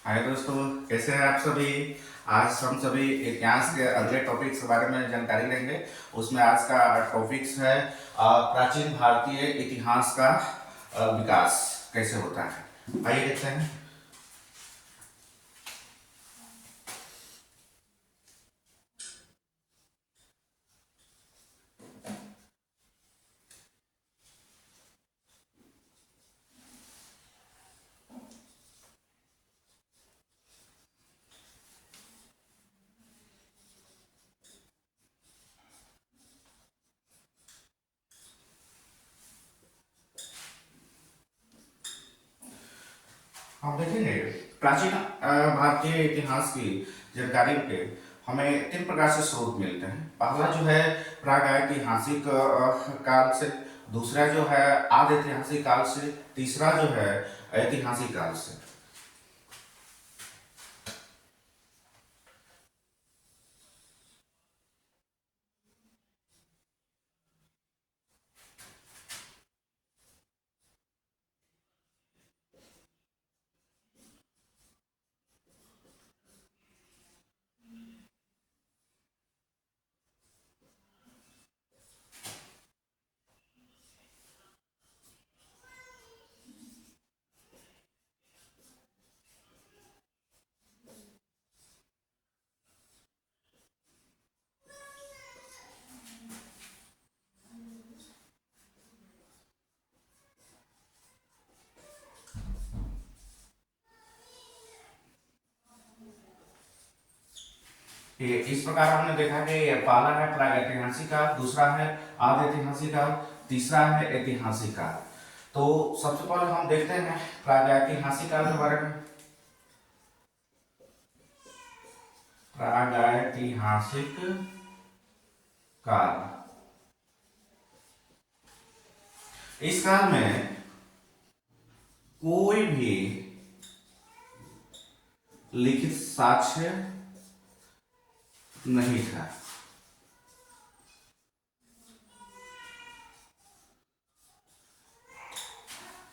हाय दोस्तों, कैसे हैं आप सभी। आज हम सभी इतिहास के अगले टॉपिक्स के बारे में जानकारी लेंगे। उसमें आज का टॉपिक्स है प्राचीन भारतीय इतिहास का विकास कैसे होता है। आइए देखते हैं। हम देखेंगे प्राचीन भारतीय इतिहास की जानकारी के हमें तीन प्रकार से स्रोत मिलते हैं। पहला जो है प्रागैतिहासिक काल से, दूसरा जो है आदि ऐतिहासिक काल से, तीसरा जो है ऐतिहासिक काल से। ये इस प्रकार हमने देखा कि ये पहला है प्रागैतिहासिक काल, दूसरा है आदि ऐतिहासिक काल, तीसरा है ऐतिहासिक काल। तो सबसे पहले हम देखते हैं प्रागैतिहासिक काल के बारे में। प्रागैतिहासिक काल, इस काल में कोई भी लिखित साक्ष्य नहीं था।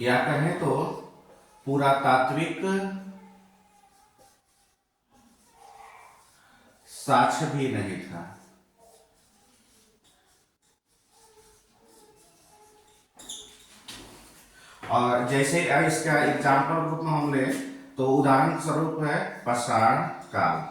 या कहें तो पुरातात्विक साक्ष्य भी नहीं था। और जैसे इसका एग्जाम्पल रूप में हम ले तो उदाहरण स्वरूप है पाषाण काल।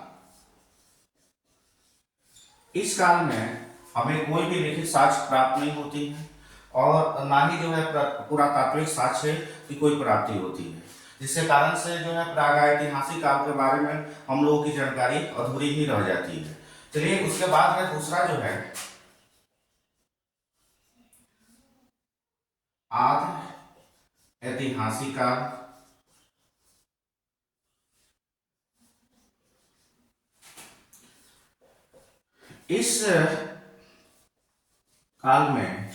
इस काल में हमें कोई भी लिखित साक्ष्य प्राप्त नहीं होती है और ना ही जो है पुरातात्विक साक्ष्य की कोई प्राप्ति होती है, जिसके कारण से जो है प्रागैतिहासिक काल के बारे में हम लोगों की जानकारी अधूरी ही रह जाती है। चलिए उसके बाद है दूसरा जो है आदि ऐतिहासिक काल। इस काल में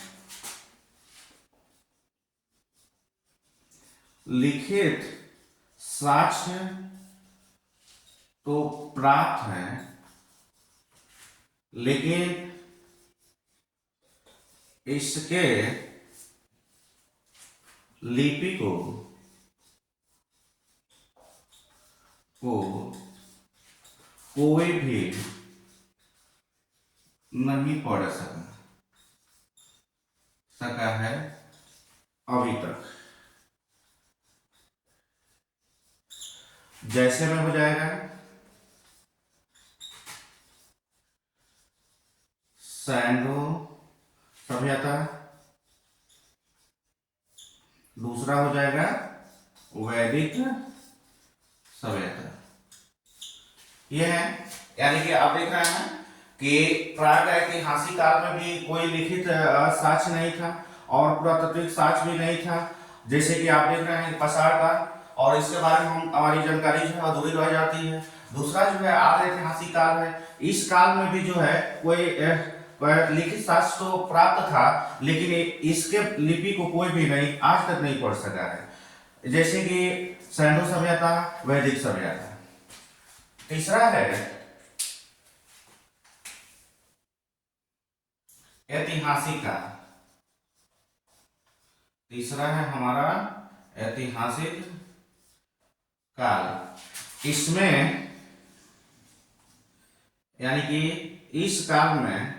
लिखित साक्ष्य तो प्राप्त है, लेकिन इसके लिपि को कोई भी नहीं पढ़ सका है अभी तक। जैसे में हो जाएगा सैंडो सभ्यता, दूसरा हो जाएगा वैदिक सभ्यता। यह है, यानी कि आप देख रहे हैं कि प्रागैतिहासिक काल में भी कोई लिखित साक्ष्य नहीं था और पुरातात्विक साक्ष्य भी नहीं था। जैसे कि आप देख रहे हैं पाषाण काल, और इसके बारे में हमारी जानकारी जो है अधूरी रह जाती है। दूसरा जो है आदि ऐतिहासिक काल है। इस काल में भी जो है कोई लिखित साक्ष्य तो प्राप्त था, लेकिन इसके लिपि को कोई भी नहीं आज तक नहीं पढ़ सका है। जैसे कि सैंडो सभ्यता, वैदिक सभ्यता। तीसरा है ऐतिहासिक काल। तीसरा है हमारा ऐतिहासिक काल। इसमें यानी कि इस काल में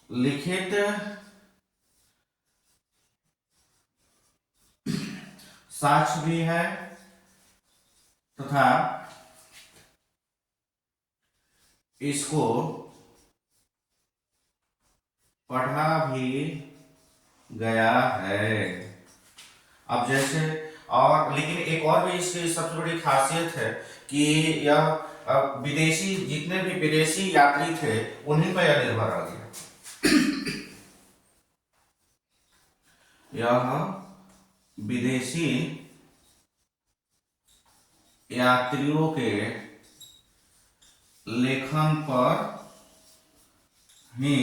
लिखित साक्ष्य भी है तथा इसको पढ़ा भी गया है। अब जैसे और लेकिन एक और भी इसकी सबसे बड़ी खासियत है कि यह विदेशी जितने भी विदेशी यात्री थे उन्हीं पर यह निर्भर रह गया। यह विदेशी यात्रियों के लेखन पर ही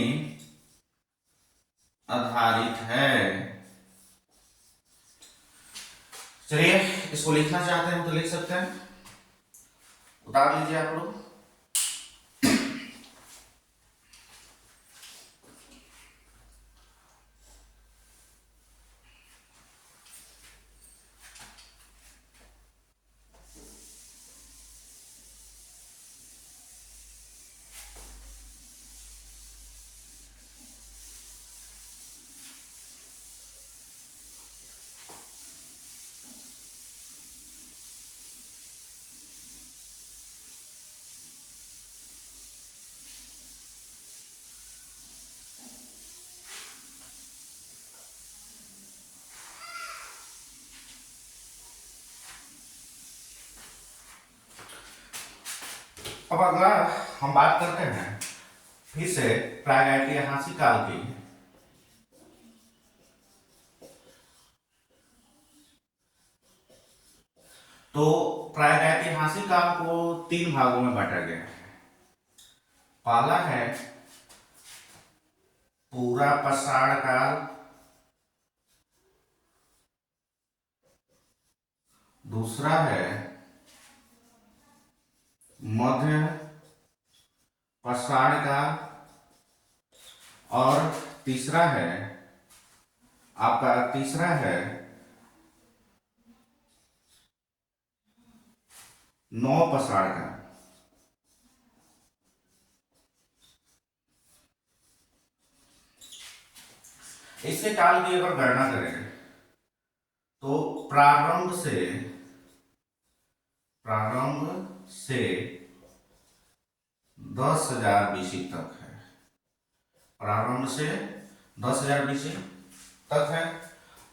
आधारित है। चलिए इसको लिखना चाहते हैं तो लिख सकते हैं, उतार लीजिए आप लोग। अब अगला हम बात करते हैं फिर से प्रागैतिहासिक काल की। तो प्रागैतिहासिक काल को 3 भागों में बांटा गया है। पहला है पूरा पाषाण काल, दूसरा है मध्य पाषाण काल और तीसरा है नवपाषाण काल। इसके काल की अगर गणना करें तो प्रारंभ से 10,000 BC तक है। प्रारंभ से 10,000 BC तक है।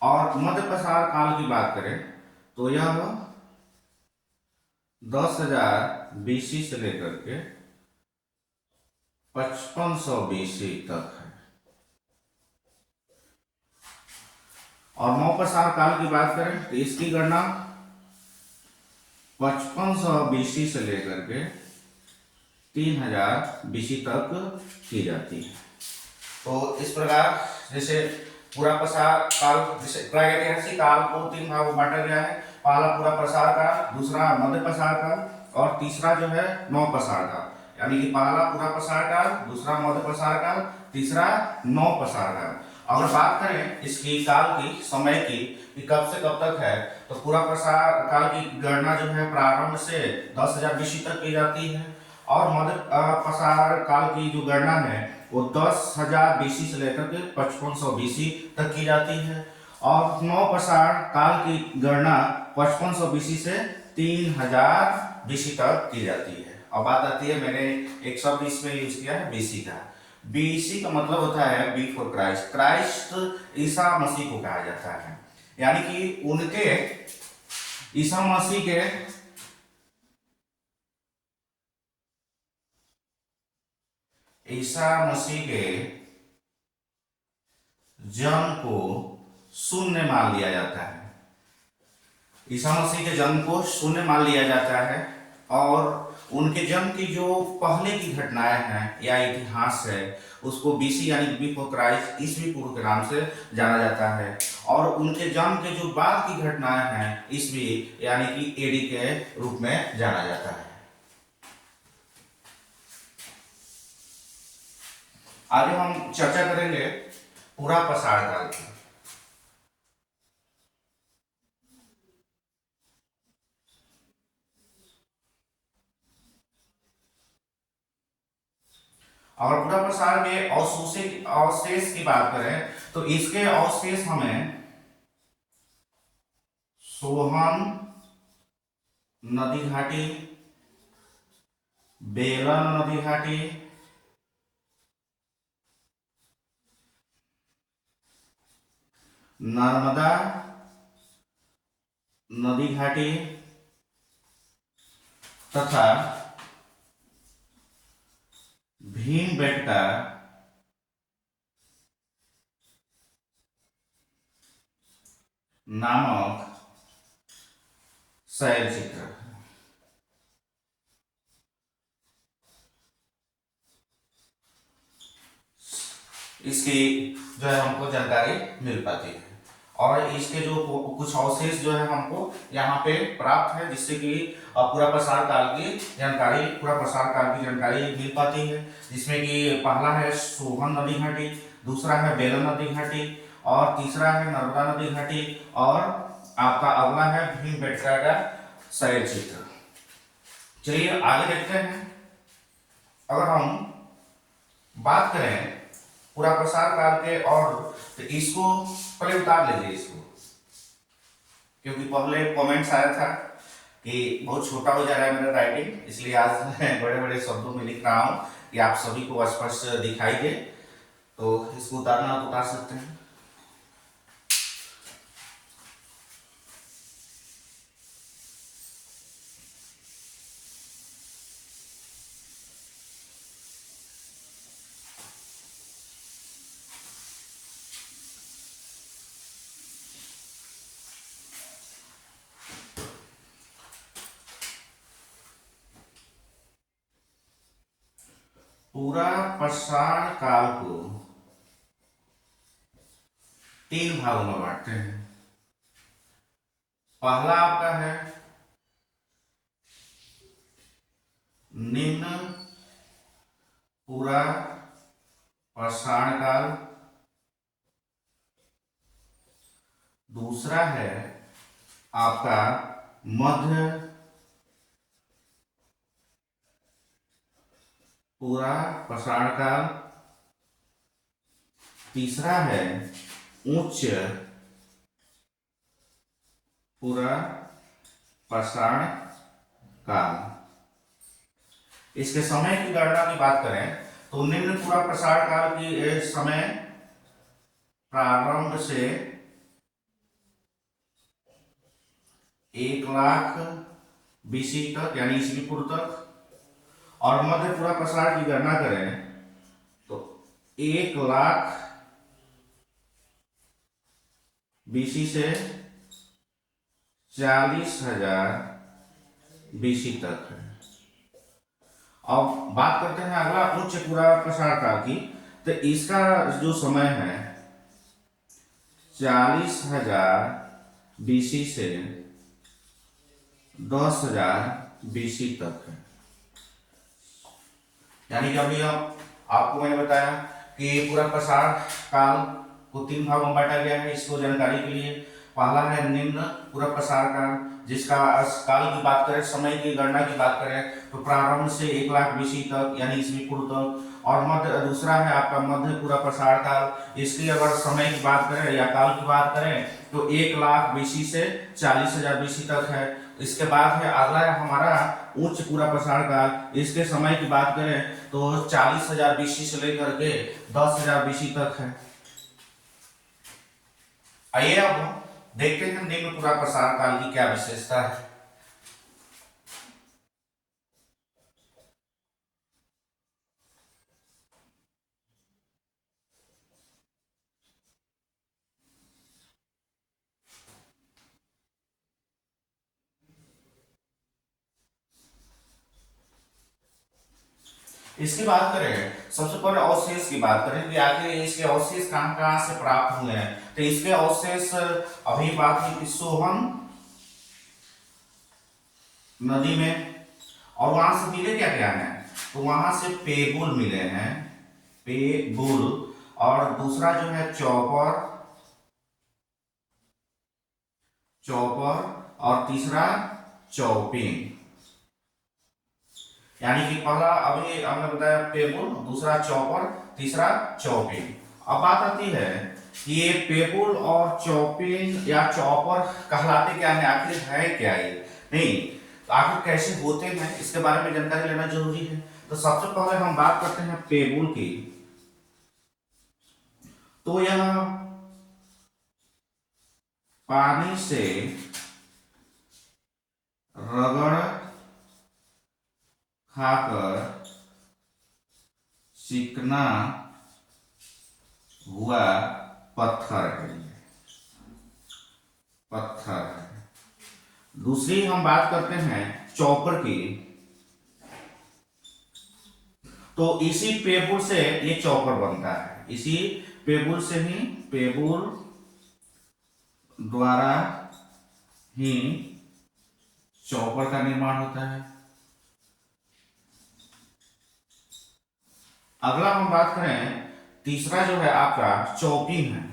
और मध्य पाषाण काल की बात करें तो यह 10,000 BC से लेकर के 5500 BC तक है। और नवपाषाण काल की बात करें तो इसकी गणना 5500 BC से लेकर के 3000 BC तक की जाती है। तो इस प्रकार जैसे पूरा पाषाण काल, जैसे प्रागैतिहासिक काल को 3 भागों में बांटा गया है। पहला पूरा पाषाण काल, दूसरा मध्य पाषाण काल और तीसरा जो है नवपाषाण काल। यानी कि पहला पूरा पाषाण काल, दूसरा मध्य पाषाण काल, तीसरा नवपाषाण काल। अगर बात करें इसकी काल की, समय की, कि कब से कब तक है, तो पूरा पाषाण काल की गणना जो है प्रारंभ से 10,000 BC तक की जाती है और मध्य पाषाण काल की जो गणना है वो 10,000 BC से लेकर के 5500 BC तक की जाती है और नवपाषाण काल की गणना 5500 BC से 3000 BC तक की जाती है। अब बात आती है, मैंने एक शब्द इसमें यूज किया है BC का। BC का मतलब होता है before Christ. Christ Isa Masih को कहा जाता है, यानी कि उनके ईसा मसीह के जन्म को शून्य मान लिया जाता है। ईसा मसीह के जन्म को शून्य मान लिया जाता है और उनके जन्म की जो पहले की घटनाएं हैं या इतिहास है उसको BC यानी बिफोर क्राइस्ट, ईसवी पूर्व के नाम से जाना जाता है। और उनके जन्म के जो बाद की घटनाएं हैं ईसवी यानी कि AD के रूप में जाना जाता है। आगे हम चर्चा करेंगे पूरा पाषाण काल की। और पूरा प्रसार के अवशेष की बात करें तो इसके अवशेष हमें सोहन नदी घाटी, बेलन नदी घाटी, नर्मदा नदी घाटी तथा भीमबेटका नामक शैल चित्र। इसकी जो है हमको जानकारी मिल पाती है और इसके जो कुछ अवशेष जो है हमको यहाँ पे प्राप्त है, जिससे कि पूरा प्रसार काल की जानकारी मिल पाती है, जिसमें कि पहला है सोहन नदी घाटी, दूसरा है बेलन नदी घाटी और तीसरा है नर्मदा नदी घाटी और आपका अगला है भीमबेटका का शैल चित्र। चलिए आगे देखते हैं। अगर हम बात करें पूरा प्रसार काल के और तो इसको पहले उतार लीजिए इसको, क्योंकि पहले कमेंट्स आया था कि बहुत छोटा हो जा रहा है मेरा राइटिंग, इसलिए आज बड़े बड़े शब्दों में लिख रहा हूँ कि आप सभी को स्पष्ट दिखाई दे। तो इसको उतारना आप उतार सकते हैं। पूरा प्रसार काल को 3 भागों में बांटते हैं। पहला आपका है निम्न पूरा प्रसारण काल, दूसरा है आपका मध्य पूरा प्रसारण काल, तीसरा है उच्च पूरा प्रसारण काल। इसके समय की गणना की बात करें तो निम्न पूरा प्रसारण काल की समय प्रारंभ से 1,00,000 BC तक यानी ईस्वी पूर्व तक, और मध्य पूरा प्रसार की गणना करें तो 1,00,000 BC से 40,000 BC तक है। अब बात करते हैं अगला उच्च पूरा प्रसार काल की, तो इसका जो समय है 40,000 BC से 10,000 BC तक है। यानी कि अभी आपको मैंने बताया कि पूरा प्रसार काल को 3 भागों में बांटा गया है। इसको जानकारी के लिए पहला है निम्न पूरा प्रसार काल, जिसका काल की बात करें, समय की गणना की बात करें तो प्रारंभ से 1,00,000 BC तक यानी ईस्वी पूर्व तक, और मध्य दूसरा है आपका मध्य पूरा प्रसार काल। इसकी अगर समय की बात करें या काल की बात करें तो 1,00,000 BC से 40,000 BC तक है। इसके बाद है अगला है हमारा उच्च पूरा प्रसार काल। इसके समय की बात करें तो 40,000 BC से लेकर के 10,000 BC तक है। आइए अब देखते हैं निम्न पूरा प्रसार काल की क्या विशेषता है। इसकी बात करें, सबसे पहले अवशेष की बात करें कि आखिर इसके अवशेष कहां कहां से प्राप्त हुए हैं। तो इसके अवशेष अभी बात की सोहन नदी में, और वहां से मिले क्या क्या है, तो वहां से पेगुल मिले हैं, पेगुल, और दूसरा जो है चौपर, और तीसरा चौपिंग। यानी कि पहला अभी हमने बताया पेबुल, दूसरा चॉपर, तीसरा चॉपिंग। अब बात आती है कि ये पेबुल और चॉपिंग या चॉपर कहलाते क्या है, आखिर है क्या ये, नहीं तो आखिर कैसे होते हैं इसके बारे में जानकारी लेना जरूरी है। तो सबसे पहले हम बात करते हैं पेबुल की। तो यह पानी से रगड़ खाकर चिकना हुआ पत्थर है, पत्थर है। दूसरी हम बात करते हैं चॉपर की। तो इसी पेबुल से ये चॉपर बनता है, इसी पेबुल से ही, पेबुल द्वारा ही चॉपर का निर्माण होता है। अगला हम बात करें, तीसरा जो है आपका चॉपिंग है,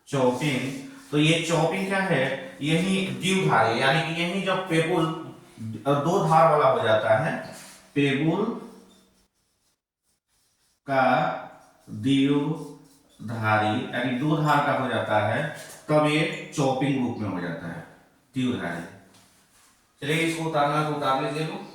चॉपिंग। तो ये चॉपिंग क्या है, यही द्विधारी, यानी कि यही जब पेबुल दो धार वाला हो जाता है, पेबुल का द्विधारी यानी दो धार का हो जाता है, तब ये चॉपिंग रूप में हो जाता है, द्विधारी। चलिए इसको उतारना तो उतार लीजिए लोग।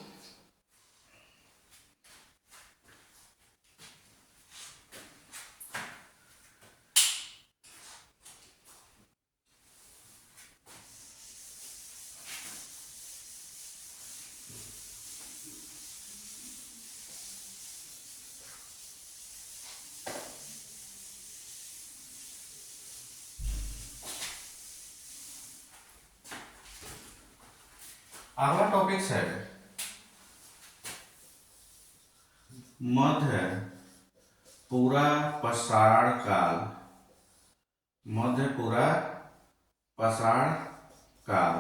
अगला टॉपिक है मध्य पूरा पाषाण काल, मध्य पूरा पाषाण काल।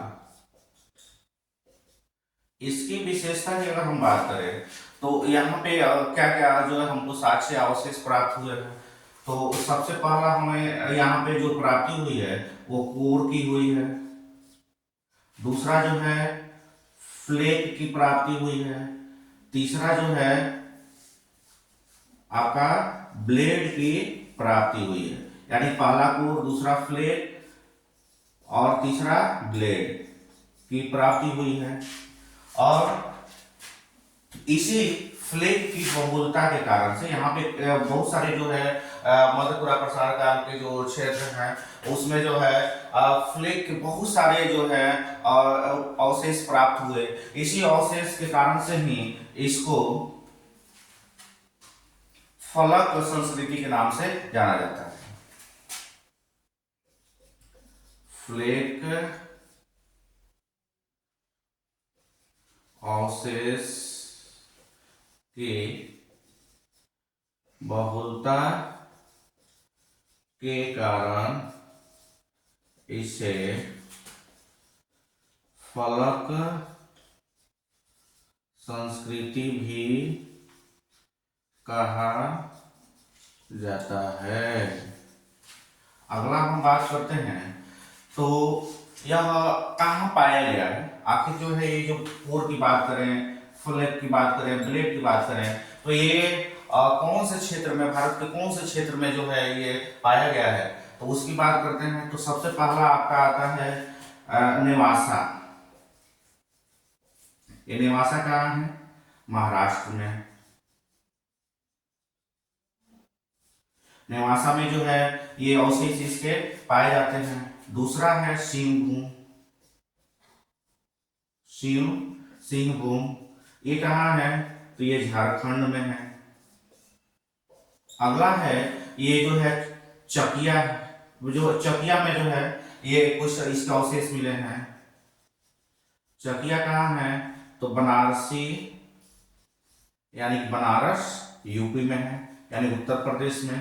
इसकी विशेषता की अगर हम बात करें तो यहाँ पे क्या क्या जो है हमको साक्ष्य अवशेष प्राप्त हुए हैं। तो सबसे पहला हमें यहाँ पे जो प्राप्ति हुई है वो कोर की हुई है। दूसरा जो है फ्लेक की प्राप्ति हुई है। तीसरा जो है आपका ब्लेड की प्राप्ति हुई है, यानी पहला कोर, दूसरा फ्लेक और तीसरा ब्लेड की प्राप्ति हुई है। और इसी फ्लेक की बहुलता के कारण से यहाँ पे बहुत सारे जो है मध्यपुरा प्रसार काल के जो क्षेत्र हैं उसमें जो है फ्लेक के बहुत सारे जो है अवशेष प्राप्त हुए। इसी अवशेष के कारण से ही इसको फलक संस्कृति के नाम से जाना जाता है। फ्लेक अवशेष की बहुलता के कारण इसे फलक संस्कृति भी कहा जाता है। अगला हम बात करते हैं तो यह कहाँ पाया गया है, आखिर जो है ये जो कोर की बात करें, फ्लेक की बात करें, ब्लेड की बात करें, तो ये कौन से क्षेत्र में, भारत के कौन से क्षेत्र में जो है ये पाया गया है, तो उसकी बात करते हैं। तो सबसे पहला आपका आता है नेवासा। ये नेवासा कहाँ है, महाराष्ट्र में। नेवासा में जो है ये अवशेष इसके पाए जाते हैं। दूसरा है सिंहभूम, सिंहभूम ये कहाँ है, तो ये झारखंड में है। अगला है ये जो है चकिया, जो चकिया में जो है ये कुछ इसके अवशेष मिले हैं। चकिया कहाँ है, तो बनारसी यानी बनारस यूपी में है, यानी उत्तर प्रदेश में।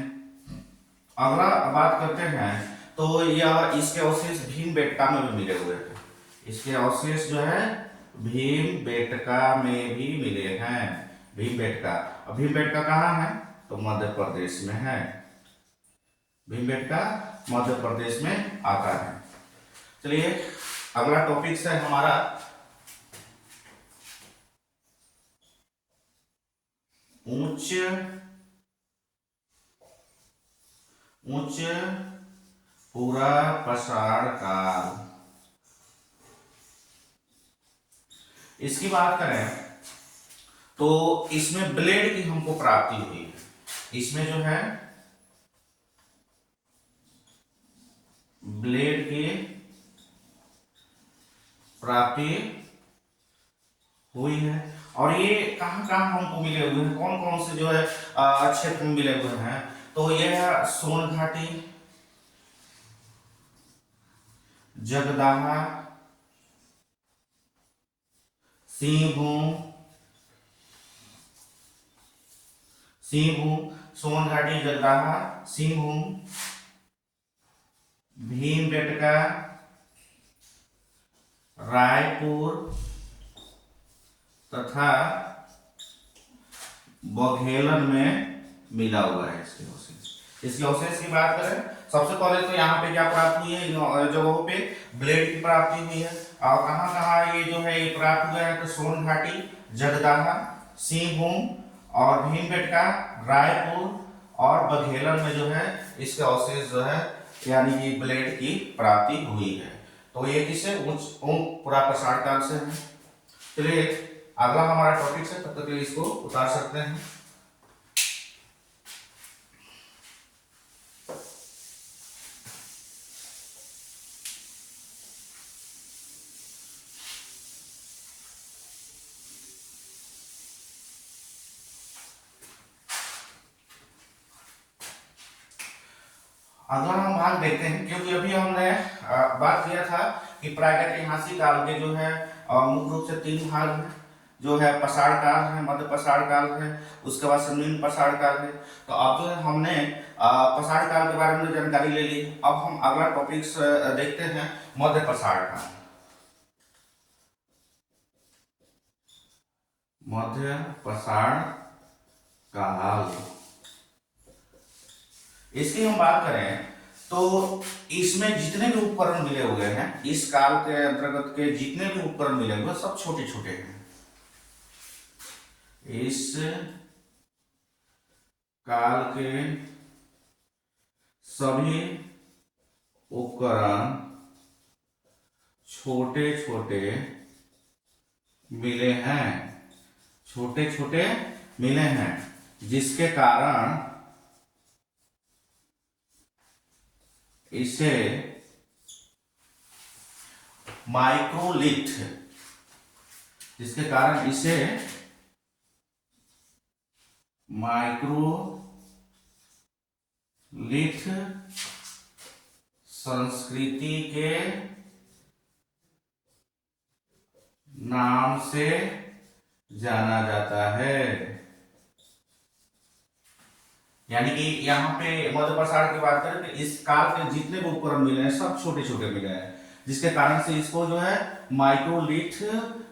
अगला बात करते हैं तो यह इसके अवशेष भीमबेटका में भी मिले हुए हैं। इसके अवशेष जो है भीमबेटका में भी मिले हैं। भीमबेटका, और भीमबेटका कहाँ है, तो मध्य प्रदेश में है। भीमबेटका मध्य प्रदेश में आता है। चलिए अगला टॉपिक है हमारा उच्च उच्च पूरा प्रसार काल। इसकी बात करें तो इसमें ब्लेड की हमको प्राप्ति हुई है। इसमें जो है ब्लेड की प्राप्ति हुई है। और ये कहां कहां हमको मिले हुए हैं, कौन कौन से जो है क्षेत्र में मिले हुए हैं, तो ये है सोन घाटी, जगदाहा, सिंहभूम, सोन घाटी, जगदाहा, सिंहभूम, भीमबेटका, रायपुर तथा बघेलन में मिला हुआ है। इसके अवशेष की बात करें, सबसे पहले तो यहाँ पे क्या प्राप्त हुई है, इन जगहों पे ब्लेड की प्राप्ति हुई है। और कहाँ कहाँ ये जो है ये प्राप्त हुआ है, तो सोन घाटी, जगदाहा, सिंहभूम और भीमबेटका, रायपुर और बघेलन में जो है इसके अवशेष जो है यानी कि ब्लेड की प्राप्ति हुई है। तो ये किससे, पूरा प्रसार काल से है। चलिए अगला हमारा टॉपिक है, तब तक के लिए इसको उतार सकते हैं। अगला हम भाग देखते हैं, क्योंकि अभी हमने बात किया था कि प्रागैतिहासिक काल के जो है मुख्य रूप से 3 भाग हैं, जो है प्रसार काल है, मध्य प्रसार काल है, उसके बाद निम्न प्रसार काल है। तो अब जो है हमने प्रसार काल के बारे में जानकारी ले ली। अब हम अगला टॉपिक देखते हैं, मध्य प्रसार काल। मध्य प्रसार काल, इसकी हम बात करें तो इसमें जितने भी उपकरण मिले हुए हैं, इस काल के अंतर्गत के जितने भी उपकरण मिले हुए हैं, सब छोटे छोटे हैं। इस काल के सभी उपकरण छोटे छोटे मिले हैं, छोटे छोटे मिले हैं, जिसके कारण इसे माइक्रोलिथ, जिसके कारण इसे माइक्रोलिथ संस्कृति के नाम से जाना जाता है। यानी कि यहाँ पे मध्य प्रसार की बात करें तो इस काल के जितने भी उपकरण मिले हैं, सब छोटे छोटे मिले हैं, जिसके कारण से इसको जो है माइक्रोलिथ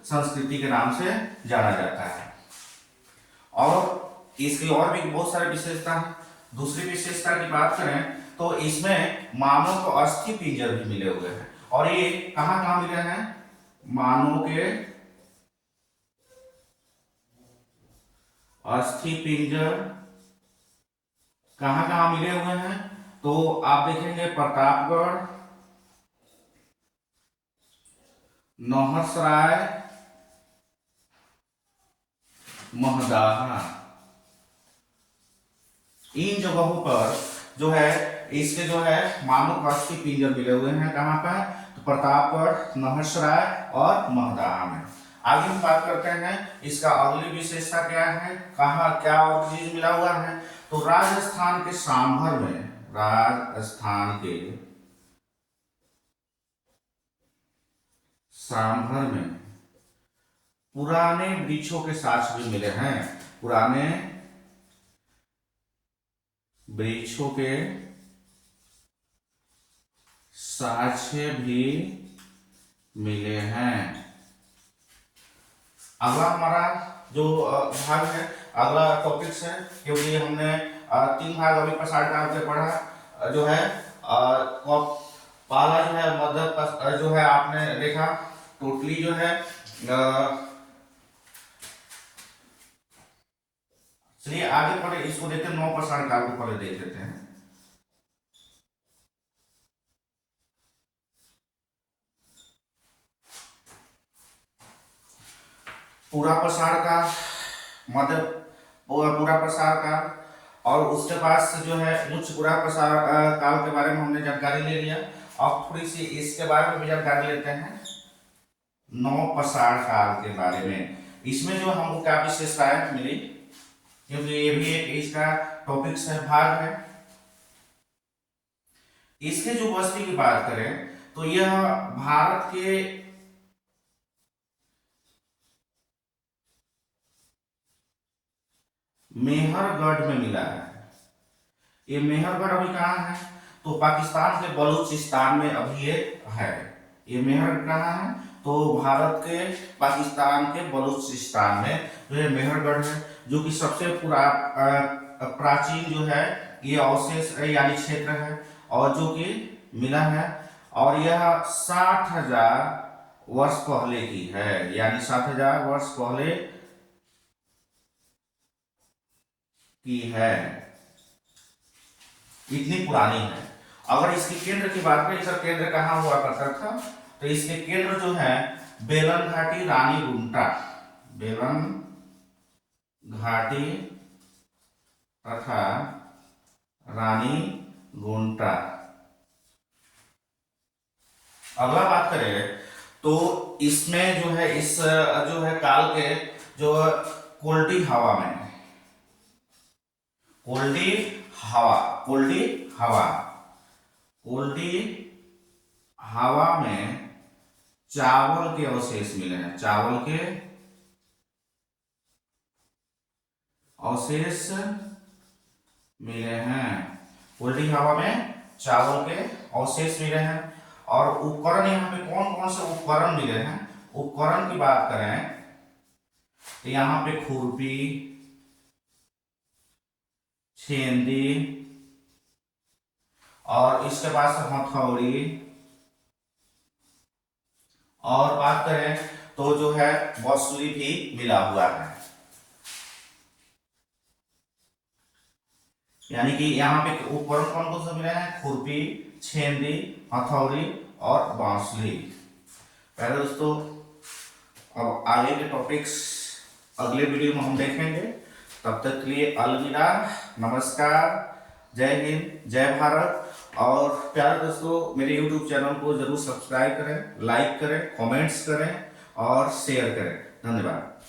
संस्कृति के नाम से जाना जाता है। और इसकी और भी बहुत सारी विशेषता है। दूसरी विशेषता की बात करें तो इसमें मानव को अस्थि पिंजर भी मिले हुए हैं। और ये कहाँ कहाँ मिले हैं, मानव के अस्थि पिंजर कहां कहां मिले हुए हैं, तो आप देखेंगे प्रतापगढ़, नौहसराय, महदाहा, इन जगहों पर जो है इसके जो है मानव अस्थि पिंजर मिले हुए हैं। कहां पर, तो प्रतापगढ़, नौहसराय और महदाहा में। आगे हम बात करते हैं इसका अगली विशेषता क्या है, कहाँ क्या और चीज मिला हुआ है। तो राजस्थान के सांभर में, राजस्थान के सांभर में पुराने वृक्षों के साक्ष्य भी मिले हैं, पुराने वृक्षों के साक्ष्य भी मिले हैं। अगला हमारा जो भाग है, अगला टॉपिक्स है, क्योंकि हमने 3 भाग अभी प्रसार काल से पढ़ा, जो है पहला जो है मध्य जो है आपने देखा टोटली जो है चलिए आगे पढ़े, इसको देखते हैं, नौ प्रसारण काल को पहले देख लेते हैं। पूरा प्रसार का मध्य, पूरा प्रसार काल, और उसके बाद से जो है उच्च पूरा प्रसार काल के बारे में हमने जानकारी ले लिया। अब थोड़ी सी इसके बारे में भी जानकारी लेते हैं, नौ प्रसार काल के बारे में। इसमें जो हमको क्या विशेषताएं मिली, क्योंकि ये भी एक इसका टॉपिक से भाग है। इसके जो बस्ती की बात करें तो यह भारत के मेहरगढ़ में मिला है। ये मेहरगढ़ अभी कहाँ है, तो पाकिस्तान के बलूचिस्तान में अभी ये है। ये मेहरगढ़ कहाँ है, तो भारत के पाकिस्तान के बलूचिस्तान में जो ये मेहरगढ़ है, जो कि सबसे प्राचीन जो है ये अवशेष यानी क्षेत्र है, और जो कि मिला है, और यह 60,000 वर्ष पहले की है, यानी 60,000 वर्ष पहले की है, इतनी पुरानी है। अगर इसके केंद्र की बात करें, इसका केंद्र कहाँ हुआ करता था, तो इसके केंद्र जो है बेलन घाटी रानी गुंटा, बेलन घाटी तथा रानी गुंटा। अगला बात करें तो इसमें जो है इस जो है काल के जो कोल्डी हवा में, कोल्डी हवा, कोल्डी हवा, कोल्डी हवा में चावल के अवशेष मिले हैं, चावल के अवशेष मिले हैं, कोल्डी हवा में चावल के अवशेष मिले हैं। और उपकरण यहाँ पे कौन कौन से उपकरण मिले हैं, उपकरण की बात करें तो यहाँ पे खुरपी, छेंदी, और इसके बाद से हथौड़ी, और बात करें तो जो है बांसुरी भी मिला हुआ है। यानी कि यहाँ पे उपकरण कौन कौन से मिले हैं, खुरपी, छेंदी, हथौड़ी और बांसुरी। पहले दोस्तों, अब आगे के टॉपिक्स अगले वीडियो में हम देखेंगे। तब तक के लिए अलविदा, नमस्कार, जय हिंद, जय भारत। और प्यारे दोस्तों, मेरे YouTube चैनल को जरूर सब्सक्राइब करें, लाइक करें, कमेंट्स करें और शेयर करें। धन्यवाद।